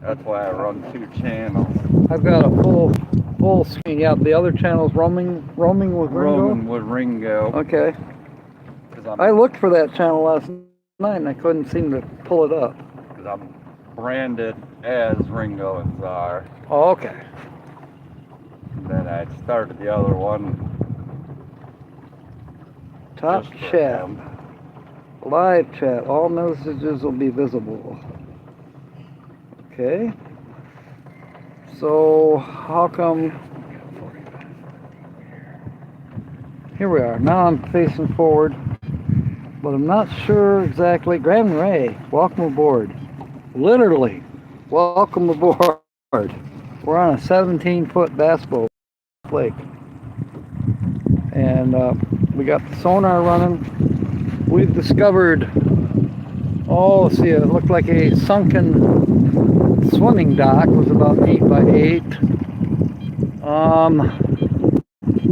That's why I run 2 channels. I've got a full screen. Yeah, the other channel's roaming with Ringo. Roaming with Ringo. Okay. I looked for that channel last night and I couldn't seem to pull it up. Because I'm branded as Ringo and Czar. Oh, okay. And then I started the other one. Top chat. Live chat. All messages will be visible. Okay. So how come? Here we are. Now I'm facing forward, but I'm not sure exactly. Graham Ray, welcome aboard. Literally, welcome aboard. We're on a 17-foot bass boat lake, and we got the sonar running. We've discovered. Oh, let's see. It looked like a sunken swimming dock. It was about 8 by 8.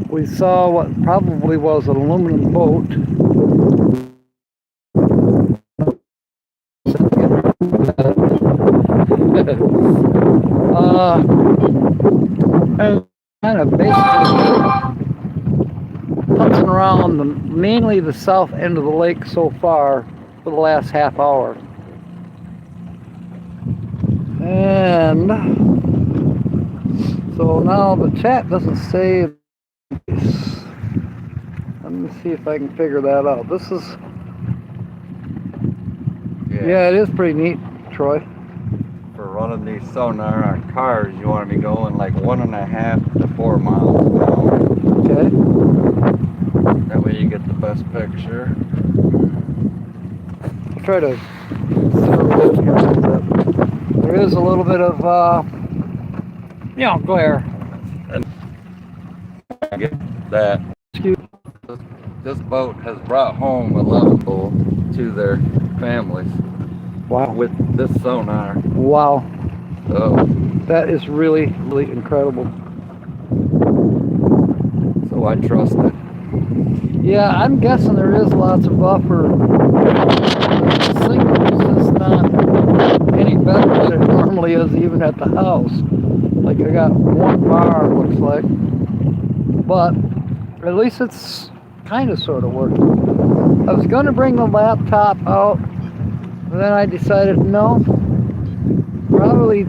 We saw what probably was an aluminum boat. And kind of basically putzing around mainly the south end of the lake so far for the last half hour. And so now the chat doesn't say. Let me see if I can figure that out. This is, yeah, it is pretty neat, Troy. For running these sonar on cars, you want to be going like 1.5 to 4 miles an hour. Okay. That way you get the best picture. I'll try to zero in here a little bit. There is a little bit of, glare. And I get that. This boat has brought home 11 people to their families. Wow. With this sonar. Wow. So that is really, really incredible. So I trust it. Yeah, I'm guessing there is lots of buffer. The signal is just not any better than it normally is even at the house. Like I got 1 bar, looks like. But at least it's kind of sort of working. I was going to bring the laptop out, and then I decided no, probably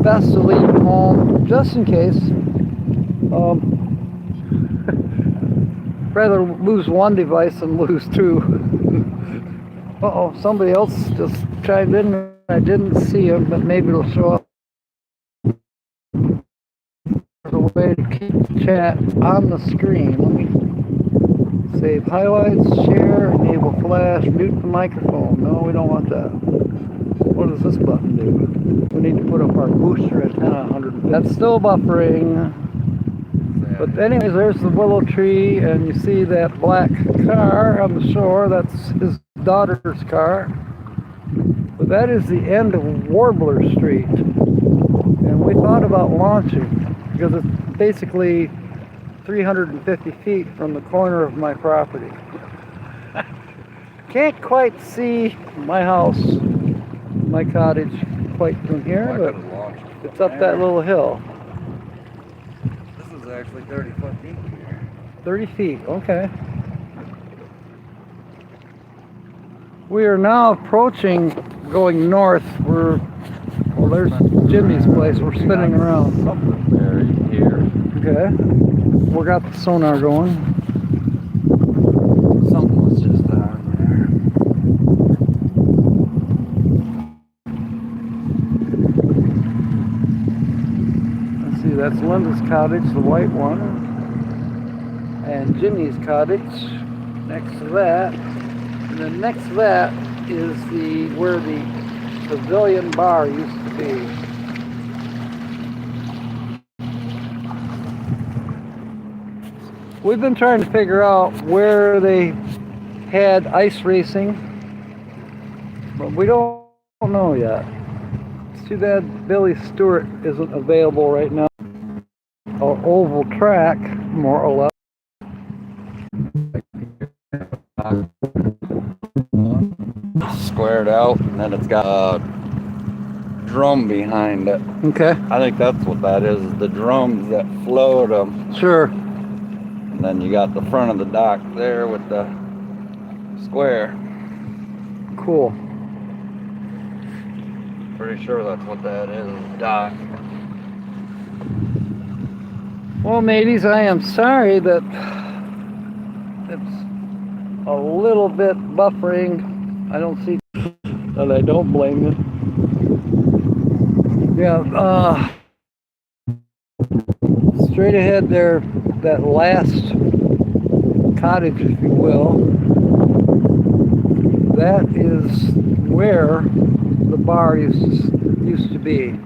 best to leave it home just in case. Rather lose one device than lose 2. Uh-oh, somebody else just chimed in. I didn't see him, but maybe it'll show up. There's a way to keep the chat on the screen. Let me save highlights, share, enable flash, mute the microphone. No, we don't want that. What does this button do? We need to put up our booster antenna 100. That's still buffering. But anyways, there's the willow tree, and you see that black car on the shore. That's his daughter's car. But that is the end of Warbler Street. And we thought about launching, because it's basically 350 feet from the corner of my property. Can't quite see my house, my cottage, quite from here, but it's up that little hill. Actually 30 foot deep here. 30 feet, okay. We are now approaching, going north. There's Jimmy's place. We're spinning around. Something buried here. Okay. We got the sonar going. Something was just down there. Let's see, that's Linda's cottage, the white one. And Jimmy's cottage next to that. And then next to that is where the pavilion bar used to be. We've been trying to figure out where they had ice racing, but we don't know yet. It's too bad Billy Stewart isn't available right now. An oval track, more or less. Squared out, and then it's got drum behind it. Okay. I think that's what that is, the drums that float them. Sure. And then you got the front of the dock there with the square. Cool. Pretty sure that's what that is, dock. Well, mateys, I am sorry that it's a little bit buffering. I don't see, and I don't blame you. Yeah, straight ahead there, that last cottage, if you will, that is where the bar used to be,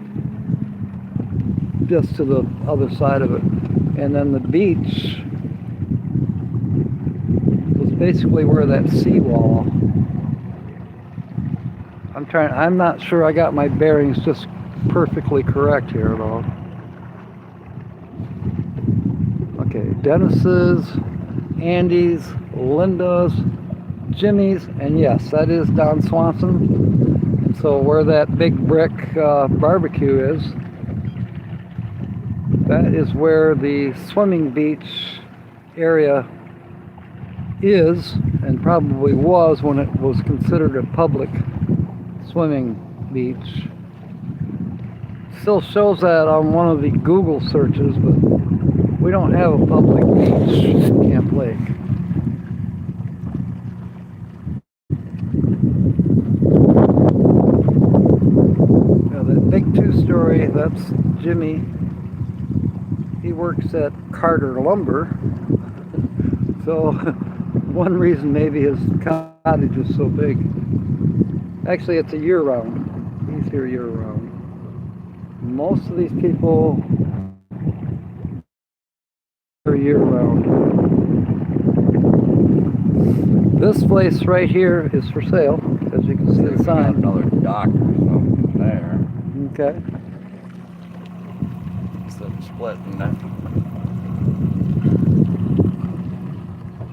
just to the other side of it. And then the beach was basically where that seawall. I'm not sure I got my bearings just perfectly correct here at all. Okay, Dennis's, Andy's, Linda's, Jimmy's, and yes, that is Don Swanson. So where that big brick barbecue is, that is where the swimming beach area is, and probably was when it was considered a public swimming beach. Still shows that on one of the Google searches, but we don't have a public beach in Camp Lake. Now that big two-story, that's Jimmy. He works at Carter Lumber. So one reason maybe his cottage is so big. Actually, it's a year-round. He's here year-round. Most of these people are year-round. This place right here is for sale, as you can see the sign. Another dock or something there. Okay. Instead of splitting that.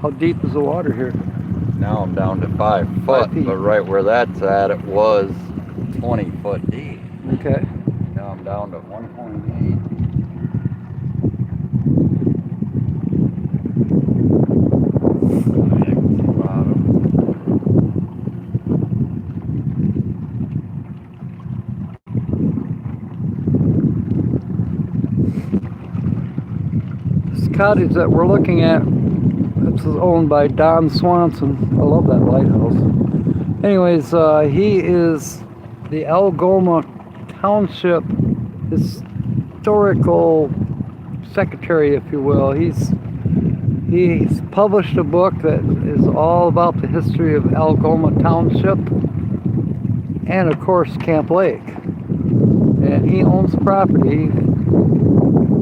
How deep is the water here? Now I'm down to 5 foot, 5 feet. but right where that's at, it was 20 foot deep. Okay. Now I'm down to 1.8. This cottage that we're looking at, this is owned by Don Swanson. I love that lighthouse. Anyways, he is the Algoma Township historical secretary, if you will. He's published a book that is all about the history of Algoma Township and of course Camp Lake. And he owns property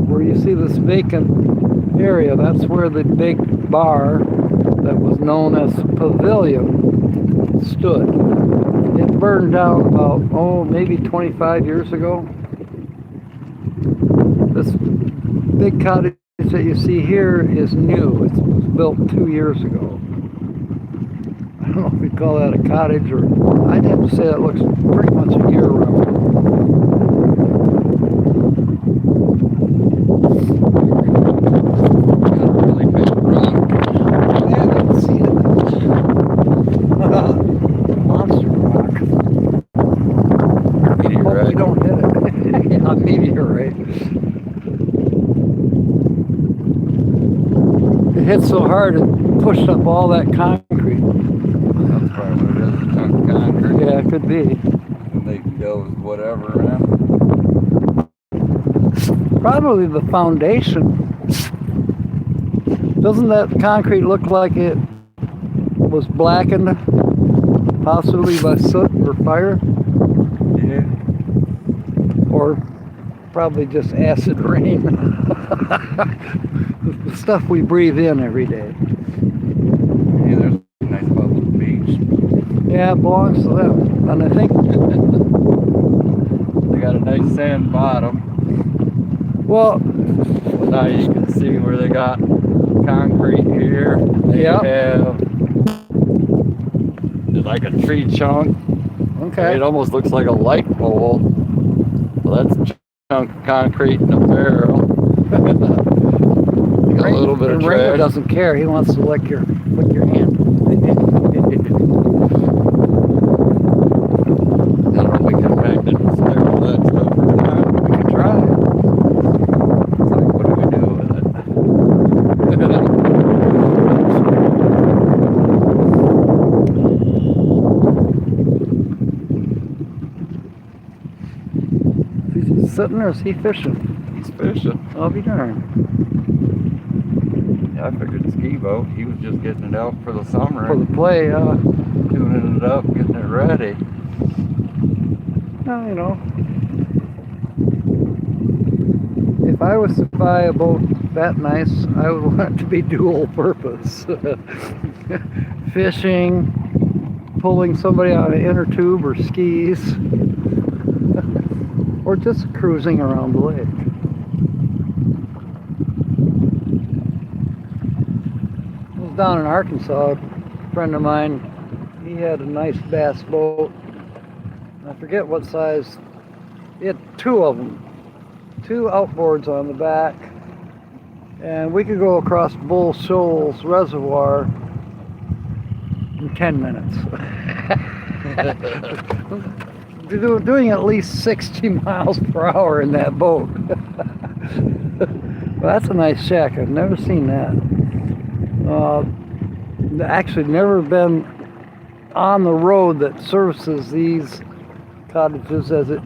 where you see this vacant area. That's where the big bar that was known as Pavilion stood. It burned down about, maybe 25 years ago. This big cottage that you see here is new. It was built 2 years ago. I don't know if we call that a cottage, or I'd have to say that looks pretty much a year-round. Really big rock. Yeah, I can see it. Monster rock. Hope we Meteorite. don't hit it. Yeah, meteorite. It hit so hard it pushed up all that concrete. That's probably what it is, a chunk of concrete. Yeah, it could be. And they can go with whatever in. Probably the foundation. Doesn't that concrete look like it was blackened, possibly by soot or fire? Yeah. Or probably just acid rain. The stuff we breathe in every day. Yeah, there's a nice public beach. Yeah, it belongs to them. And I think, They got a nice sand bottom. well, Now you can see where they got concrete here. They Yep. have like a tree chunk Okay. It almost looks like a light pole. Well, that's a chunk of concrete in a barrel. Got a little bit of Ringo trash. doesn't care. He wants to lick your hand. I don't know if we can magnet stare all that stuff or not. We can try. It's like, what do we do with it? Is he sitting or is he fishing? He's fishing. I'll be darned. Yeah, I figured ski boat. He was just getting it out for the summer. For the play, Tuning it up, getting it ready. well, you know, if I was to buy a boat that nice, I would want it to be dual purpose. Fishing, pulling somebody on an inner tube or skis, or just cruising around the lake. I was down in Arkansas, a friend of mine, he had a nice bass boat. I forget what size. He had two of them, two outboards on the back, and we could go across Bull Shoals Reservoir in 10 minutes. Doing at least 60 miles per hour in that boat. Well, that's a nice shack. I've never seen that. Actually, never been on the road that services these cottages, as it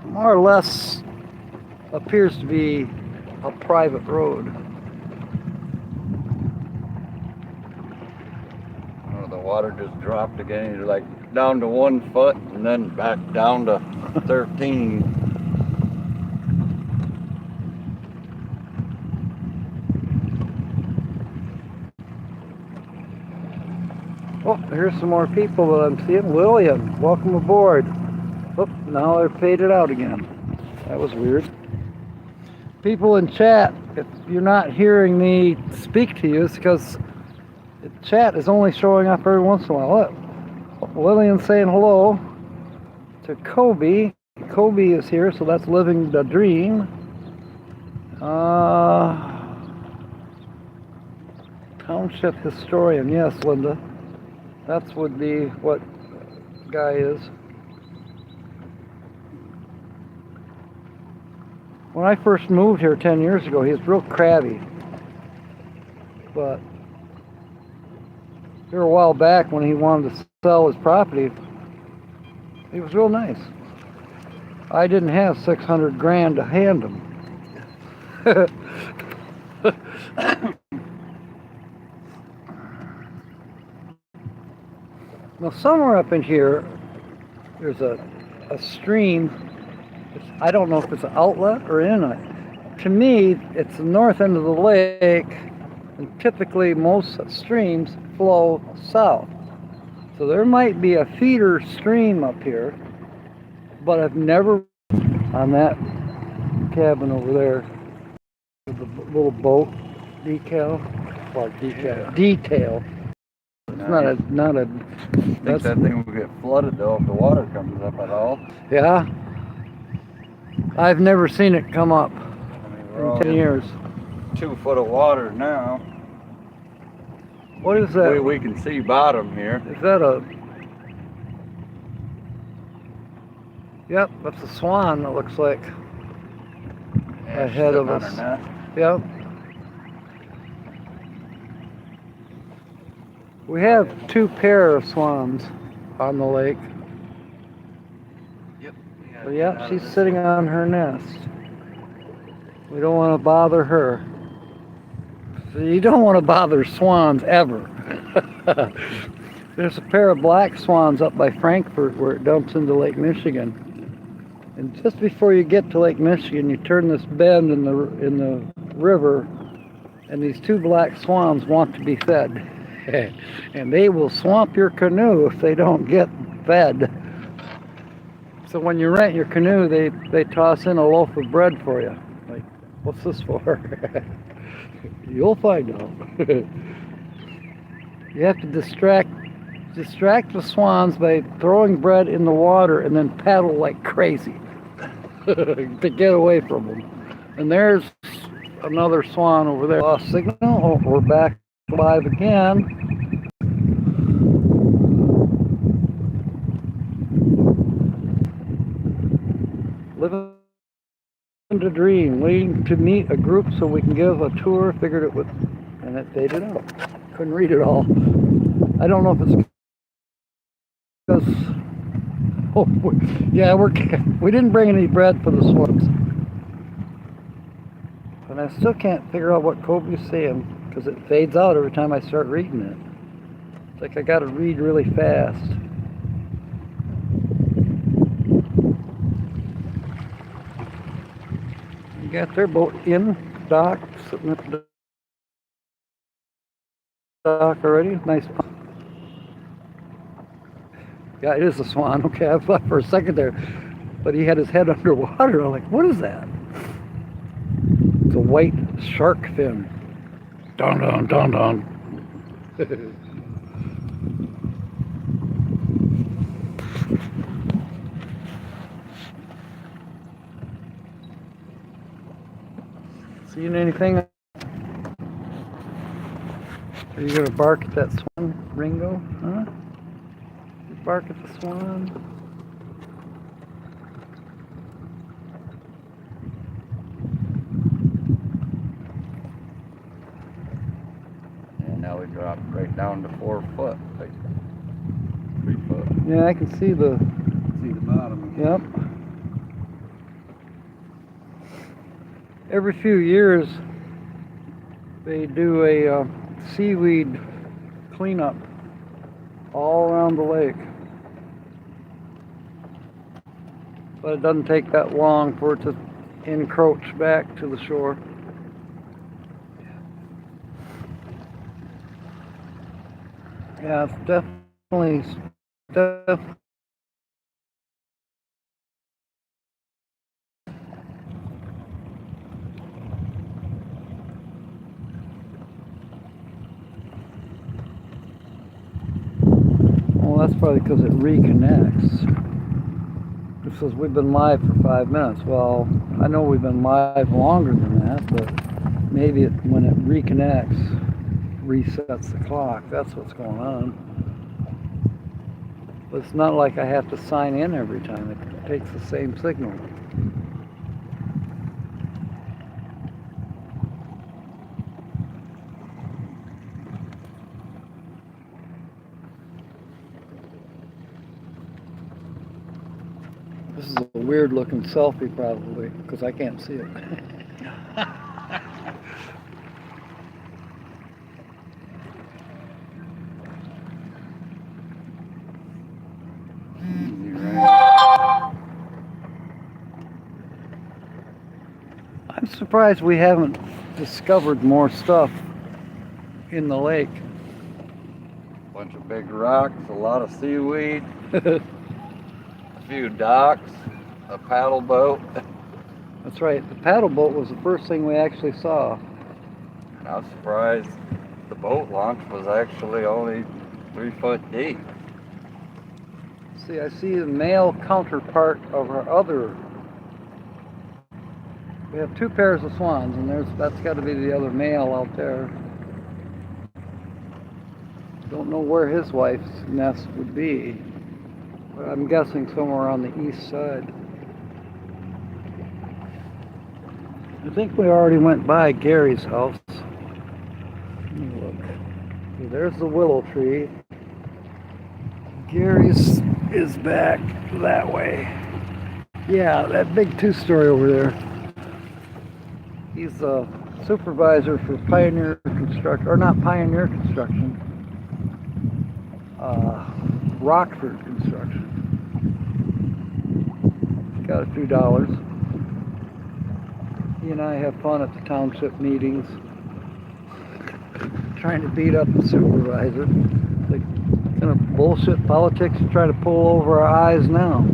more or less appears to be a private road. Oh, the water just dropped again. You're like down to 1 foot and then back down to 13. Oh, here's some more people that I'm seeing. William, welcome aboard. Oh, now they're faded out again. That was weird. People in chat, if you're not hearing me speak to you, it's because the chat is only showing up every once in a while. Look, Lillian's saying hello to Kobe. Kobe is here, so that's living the dream. Township historian, yes, Linda. That's would be what guy is. When I first moved here 10 years ago, he was real crabby. But here a while back when he wanted to sell his property, he was real nice. I didn't have 600 grand to hand him. Now somewhere up in here, there's a stream. I don't know if it's an outlet or inlet. To me, it's the north end of the lake, and typically most streams flow south. So there might be a feeder stream up here, but I've never on that cabin over there with the little boat decal. Well, detail. It's not a. I think that thing will get flooded though if the water comes up at all. Yeah. I've never seen it come up I mean, we're in 10 years. 2 foot of water now. What is that? We can see bottom here. Is that a... Yep, that's a swan that looks like ahead of us. Yep. We have 2 pair of swans on the lake. Yep. But yep, she's sitting on her nest. We don't want to bother her. So you don't want to bother swans ever. There's a pair of black swans up by Frankfurt where it dumps into Lake Michigan. And just before you get to Lake Michigan, you turn this bend in the river, and these 2 black swans want to be fed. And they will swamp your canoe if they don't get fed. So when you rent your canoe, they toss in a loaf of bread for you. Like, what's this for? You'll find out. You have to distract distract the swans by throwing bread in the water and then paddle like crazy to get away from them. And there's another swan over there. Lost signal. Oh, we're back live again. Living the dream, waiting to meet a group so we can give a tour. Figured it would, and it faded out. Couldn't read it all. I don't know if it's because, oh yeah, we didn't bring any bread for the swans, and I still can't figure out what Kobe's saying because it fades out every time I start reading it. It's like I got to read really fast. Got their boat in dock, sitting at the dock already. Nice. Yeah, it is a swan. Okay, I thought for a second there, but he had his head underwater. I'm like, what is that? It's a white shark fin. Dun dun dun dun. Seeing anything? Are you gonna bark at that swan, Ringo? Huh? You bark at the swan? And now we dropped right down to 4 foot, like 3 foot. Yeah, I can see the bottom. Yep. Every few years, they do a seaweed cleanup all around the lake. But it doesn't take that long for it to encroach back to the shore. Yeah, it's definitely. Well, that's probably because it reconnects. It says we've been live for 5 minutes. Well, I know we've been live longer than that, but maybe when it reconnects, resets the clock. That's what's going on. But it's not like I have to sign in every time. It takes the same signal. This is a weird looking selfie probably, because I can't see it. I'm surprised we haven't discovered more stuff in the lake. Bunch of big rocks, a lot of seaweed, a few docks, a paddle boat. That's right, the paddle boat was the first thing we actually saw. And I was surprised the boat launch was actually only 3 foot deep. See, I see the male counterpart of our other. We have 2 pairs of swans, and that's got to be the other male out there. Don't know where his wife's nest would be, but I'm guessing somewhere on the east side. I think we already went by Gary's house. Let me look. Okay, there's the willow tree. Gary's is back that way. Yeah, that big 2-story over there. He's a supervisor for Pioneer Construction, or not Pioneer Construction, Rockford Construction. Got a few dollars. He and I have fun at the township meetings, trying to beat up the supervisor. The kind of bullshit politics you try to pull over our eyes now.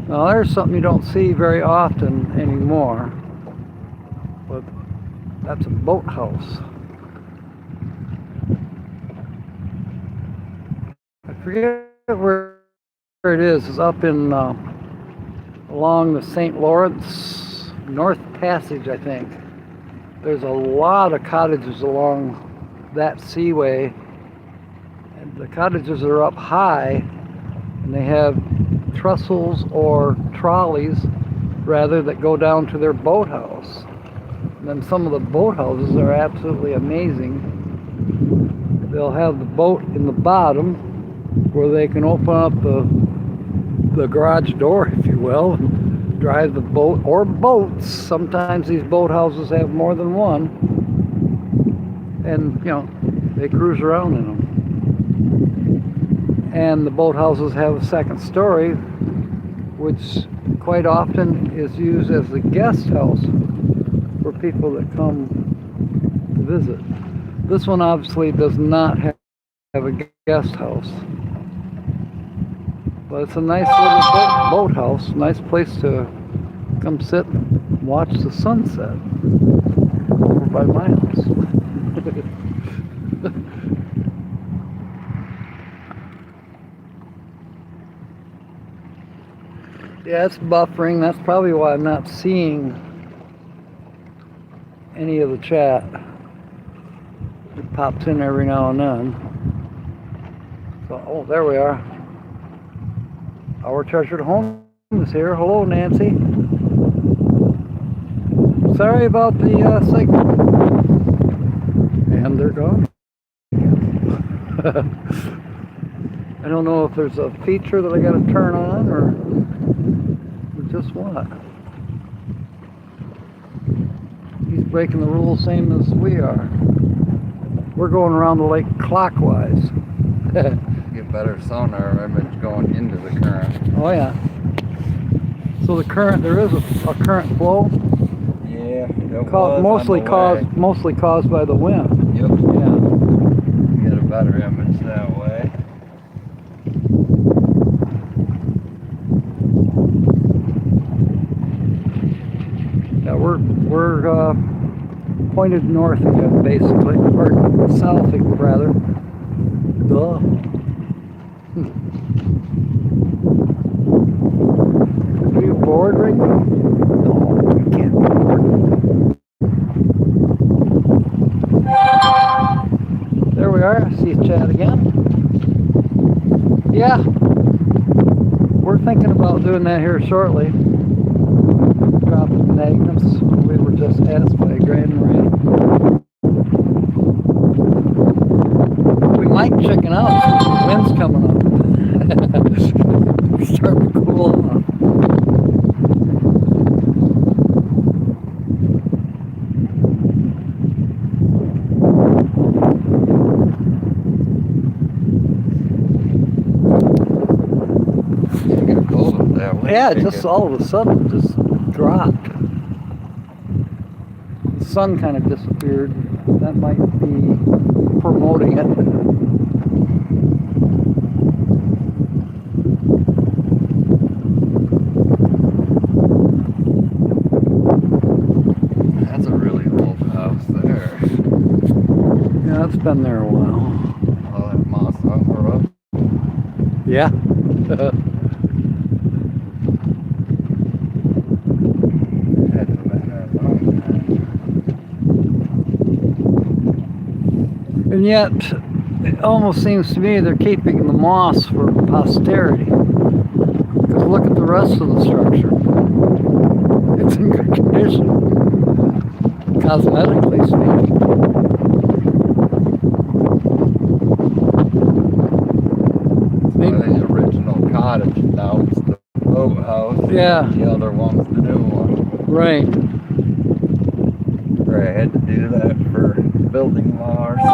Now there's something you don't see very often anymore, but that's a boathouse. forget where it is. It's up in along the St. Lawrence North Passage, I think. There's a lot of cottages along that seaway, and the cottages are up high, and they have trestles or trolleys, rather, that go down to their boathouse. And then some of the boathouses are absolutely amazing. They'll have the boat in the bottom where they can open up the garage door, if you will, and drive the boat, or boats. Sometimes these boathouses have more than one, and you know, they cruise around in them. And the boathouses have a second story, which quite often is used as a guest house for people that come to visit. This one obviously does not have a guest house, but it's a nice little boathouse, nice place to come sit and watch the sunset over by my house. Yeah, it's buffering. That's probably why I'm not seeing any of the chat. It pops in every now and then. So, oh, there we are. Our treasured home is here. Hello, Nancy. Sorry about the segment. And they're gone. I don't know if there's a feature that I got to turn on or just what. He's breaking the rules same as we are. We're going around the lake clockwise. Get better sonar image going into the current. Oh yeah. So the current, there is a current flow. Yeah, mostly caused by the wind. Yep. Yeah. Get a better image that way. Yeah, we're pointed north again, basically, or south rather. Duh. Are you bored, Ringo? No, you can't be bored. There we are. I see chat again. Yeah, we're thinking about doing that here shortly. Dropping magnets. We were just asked by Grand Marie. We might chicken out. The wind's coming up. It's starting to cool off. You get cold up that way. Yeah, just all of a sudden, just dropped. The sun kind of disappeared. That might be promoting it. That's a really old house there. Yeah, it's been there a while. All that moss on the roof. Yeah. And yet, it almost seems to me they're keeping the moss for posterity. Because look at the rest of the structure. It's in good condition, cosmetically speaking. Well, the original cottage, now it's the boathouse. Yeah. The other one's the new one. Right. Or I had to do that for building law or something.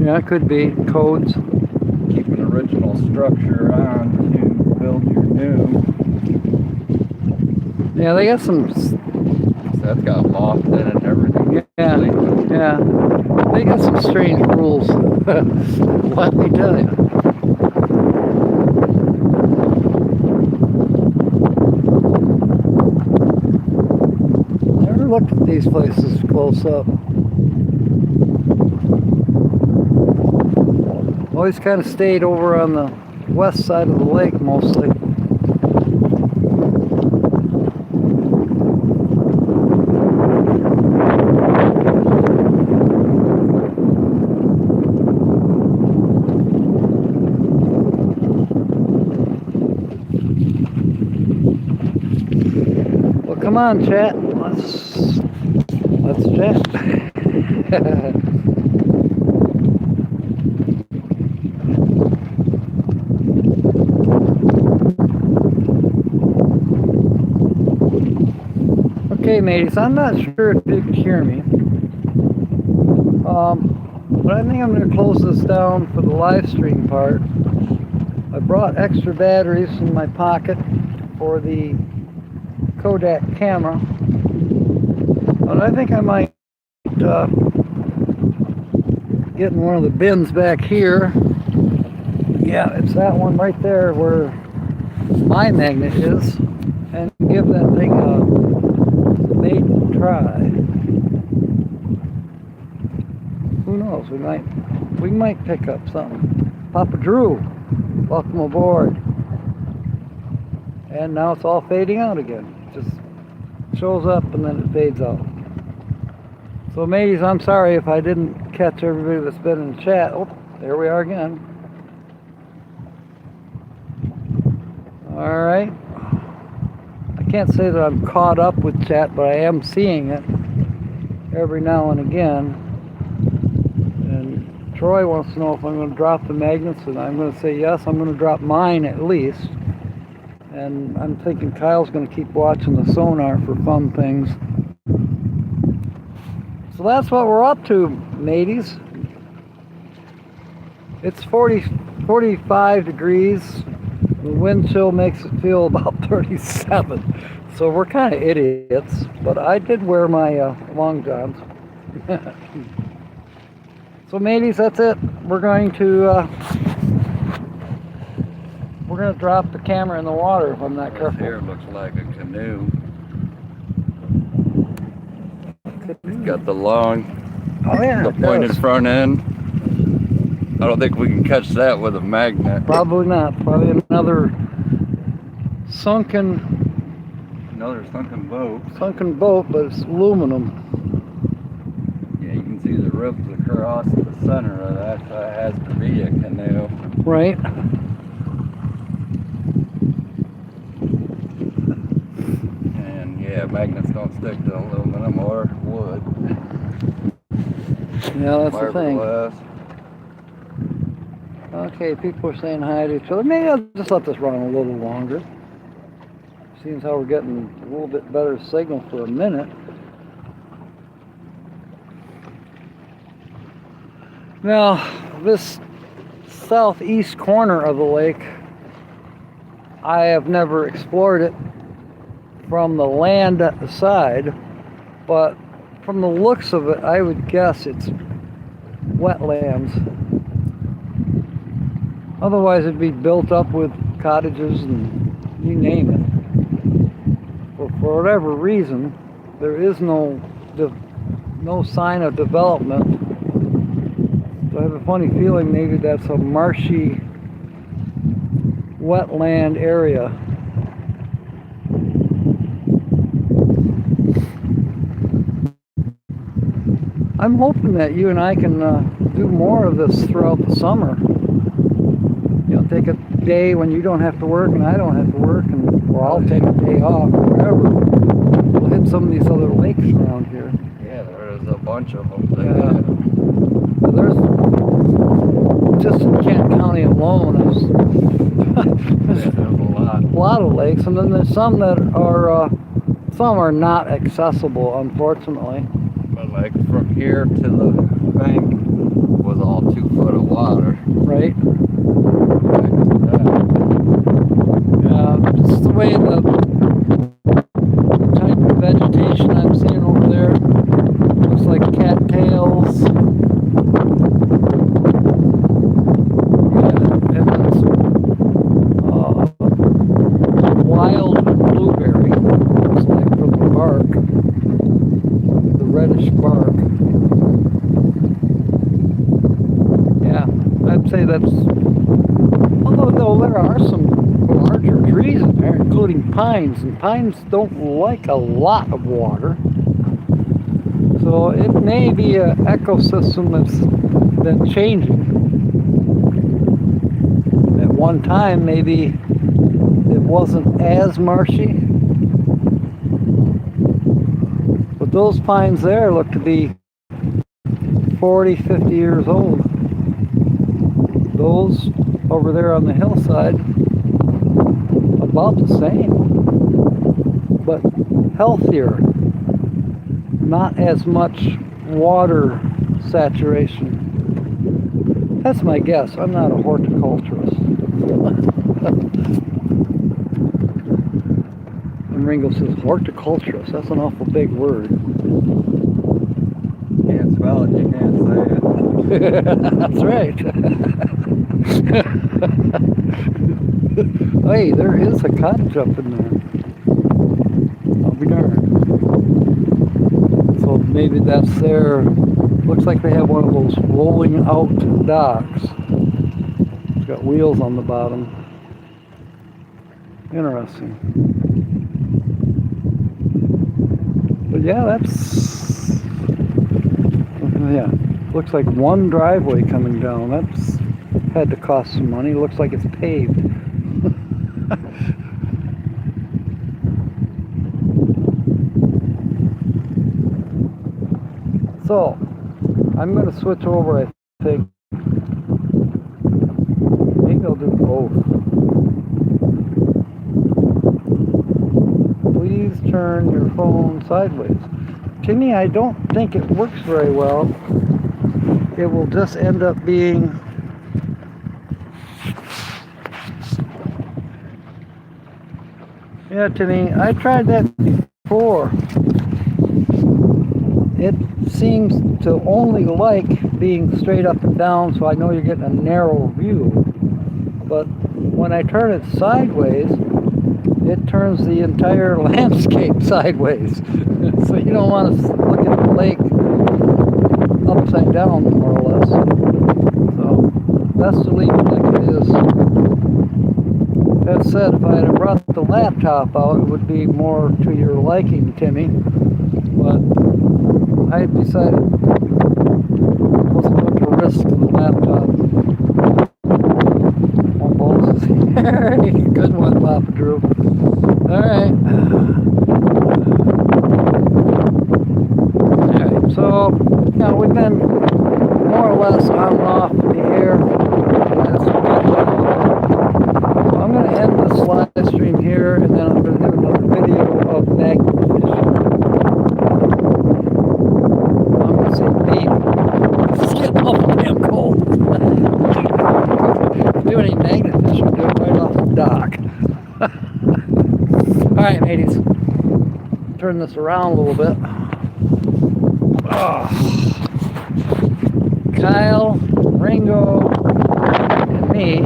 Yeah, it could be codes. Keep an original structure on to build your new. Yeah, they got some. So that's got loft in it and everything. Yeah, yeah. They got some strange rules. Let me tell you. Never looked at these places close up. Always kind of stayed over on the west side of the lake mostly. Well, come on, chat. Let's chat. Okay, mateys, I'm not sure if you can hear me, but I think I'm going to close this down for the live stream part. I brought extra batteries in my pocket for the Kodak camera, but I think I might get in one of the bins back here. Yeah, it's that one right there where my magnet is, and give that thing a maiden try. Who knows? We might pick up something. Papa Drew, welcome aboard. And now it's all fading out again. Just shows up and then it fades out. So mateys, I'm sorry if I didn't catch everybody that's been in the chat. Oh, there we are again. All right. I can't say that I'm caught up with chat, but I am seeing it every now and again. And Troy wants to know if I'm going to drop the magnets, and I'm going to say yes, I'm going to drop mine at least. And I'm thinking Kyle's going to keep watching the sonar for fun things. So that's what we're up to, mateys. It's 45 degrees. The wind chill makes it feel about 37. So we're kind of idiots, but I did wear my long johns. So mateys, that's it. We're going to drop the camera in the water if I'm not careful. Here looks like a canoe. It's got the long, the pointed front end. I don't think we can catch that with a magnet. Probably not. Probably another sunken boat. Sunken boat, but it's aluminum. Yeah, you can see the ribs across the center of that, so it has to be a canoe. Right. And yeah, magnets don't stick to aluminum or wood. Yeah, that's the thing. Fiberglass. Okay, people are saying hi to each other. Maybe I'll just let this run a little longer. Seems how we're getting a little bit better signal for a minute. Now, this southeast corner of the lake, I have never explored it from the land side, but from the looks of it, I would guess it's wetlands. Otherwise, it'd be built up with cottages and you name it. But for whatever reason, there is no sign of development. So I have a funny feeling maybe that's a marshy, wetland area. I'm hoping that you and I can do more of this throughout the summer. You know, take a day when you don't have to work and I don't have to work, or I'll take a day off, or whatever. We'll hit some of these other lakes around here. Yeah, there's a bunch of them. Yeah. There's, just in Kent County alone, there's a lot of lakes, and then there's some that are, some are not accessible, unfortunately. But like from here to the bank was all 2 foot of water. Right. Just the way the type of vegetation I'm seeing over there looks like cattails. Yeah, and it's wild blueberry. Looks like from the bark, the reddish bark. Yeah, I'd say say that's, although there are some larger trees in there, including pines, and pines don't like a lot of water. So it may be an ecosystem that's been changing. At one time, maybe it wasn't as marshy. But those pines there look to be 40, 50 years old. Those over there on the hillside, about the same, but healthier. Not as much water saturation. That's my guess. I'm not a horticulturist. And Ringo says, horticulturist, that's an awful big word. Can't spell it, you can't say it. That's right. Hey, there is a cottage up in there. I'll be darned. So maybe that's their, looks like they have one of those rolling out docks. It's got wheels on the bottom. Interesting. But yeah, that's, yeah, looks like one driveway coming down. That's had to cost some money. Looks like it's paved. So, I'm going to switch over, I think. Maybe I'll do both. Please turn your phone sideways. Timmy, I don't think it works very well. It will just end up being... Yeah, Timmy, I tried that before. It seems to only like being straight up and down, so I know you're getting a narrow view. But when I turn it sideways, it turns the entire landscape sideways. So you don't want to look at the lake upside down, more or less. So best to leave it like it is. That said, if I had brought the laptop out, it would be more to your liking, Timmy. But I decided it wasn't going to risk the laptop. One balls is here. Good one, Papa Drew. Alright. Alright, so now we've been more or less on and off the air. So I'm going to end this live stream here, and then I'm going to do another video of magnet fishing. It's getting awful damn cold. Do any magnet fishing, do it right off the dock. Alright, mateys. Turn this around a little bit. Oh. Kyle, Ringo, and me